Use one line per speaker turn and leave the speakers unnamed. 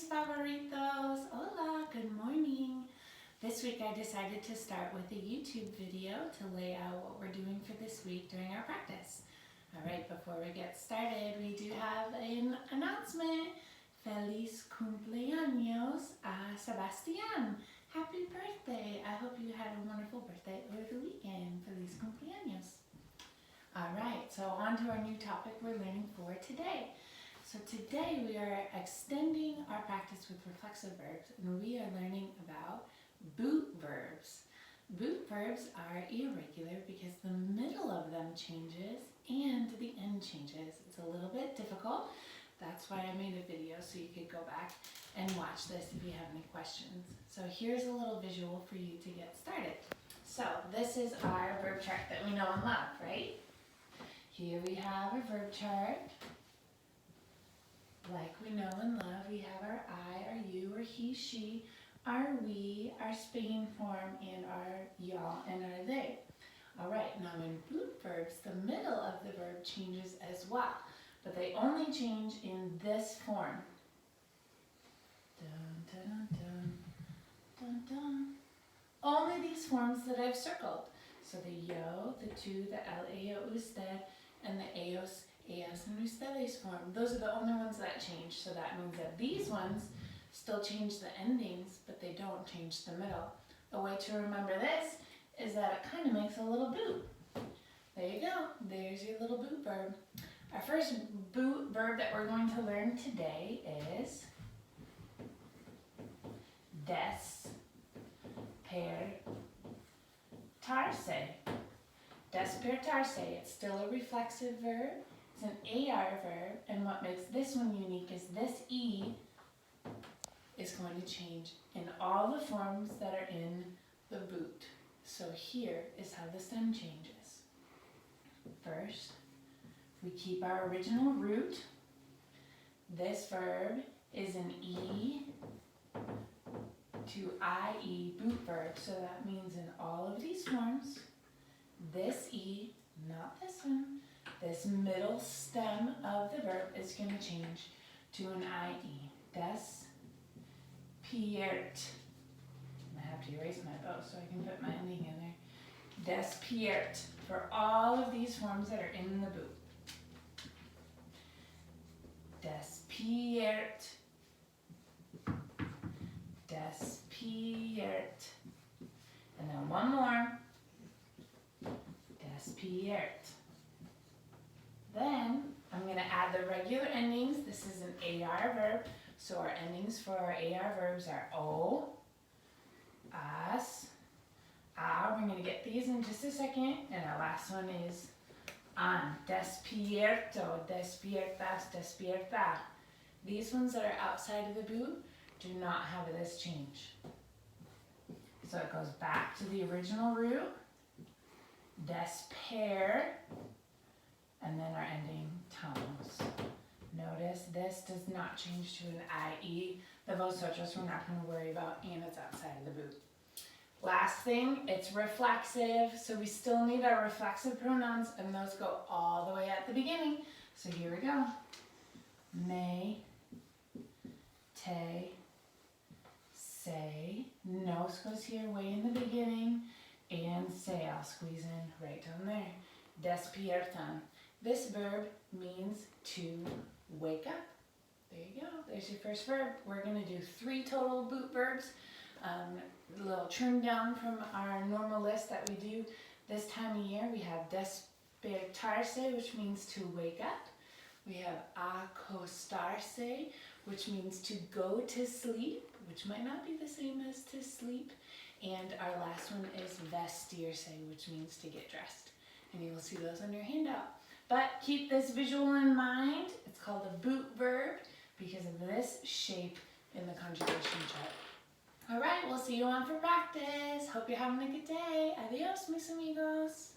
favoritos. Hola, good morning. This week I decided to start with a YouTube video to lay out what we're doing for this week during our practice. Alright, before we get started, we do have an announcement. Feliz cumpleaños a Sebastian. Happy birthday. I hope you had a wonderful birthday over the weekend. Feliz cumpleaños. Alright, so on to our new topic we're learning for today. So today we are extending our practice with reflexive verbs, and we are learning about boot verbs. Boot verbs are irregular because the middle of them changes and the end changes. It's a little bit difficult. That's why I made a video so you could go back and watch this if you have any questions. So here's a little visual for you to get started. So this is our verb chart that we know and love, right? Here we have a verb chart. Like we know and love, we have our I, our you, our he, she, our we, our Spain form, and our y'all and our they. Alright, now in boot verbs, the middle of the verb changes as well, but they only change in this form. Dun, dun, dun, dun, dun. Only these forms that I've circled. So the yo, the tu, the el, usted, and the ellos, ellas, and ustedes form. Those are the only ones that change. So that means that these ones still change the endings, but they don't change the middle. A way to remember this is that it kind of makes a little boot. There you go. There's your little boot verb. Our first boot verb that we're going to learn today is despertarse. Despertarse. It's still a reflexive verb. It's an AR verb, and what makes this one unique is this E is going to change in all the forms that are in the boot. So here is how the stem changes. First, we keep our original root. This verb is an E to IE boot verb, so that means in all of these forms, this E, not this one, this middle stem of the verb is going to change to an IE. Despiert. I have to erase my bow so I can put my ending in there. Despiert for all of these forms that are in the boot. Despiert. Despiert. And then one more. Despiert. Then I'm going to add the regular endings. This is an AR verb, so our endings for our AR verbs are O, as, We're going to get these in just a second, and our last one is an. Despierto, despiertas, despierta. These ones that are outside of the boot do not have this change. So it goes back to the original root, despair, and then our ending tones. Notice this does not change to an IE. The vosotros we're not going to worry about, and it's outside of the boot. Last thing, it's reflexive, so we still need our reflexive pronouns, and those go all the way at the beginning. So here we go. Me, te, say. Nos goes here way in the beginning, and say I'll squeeze in right down there. Despiertan. This verb means to wake up. There you go. There's your first verb. We're going to do 3 total boot verbs. A little trimmed down from our normal list that we do this time of year. We have despertarse, which means to wake up. We have acostarse, which means to go to sleep, which might not be the same as to sleep. And our last one is vestirse, which means to get dressed. And you will see those on your handout. But keep this visual in mind. It's called a boot verb because of this shape in the conjugation chart. All right, we'll see you on for practice. Hope you're having a good day. Adios, mis amigos.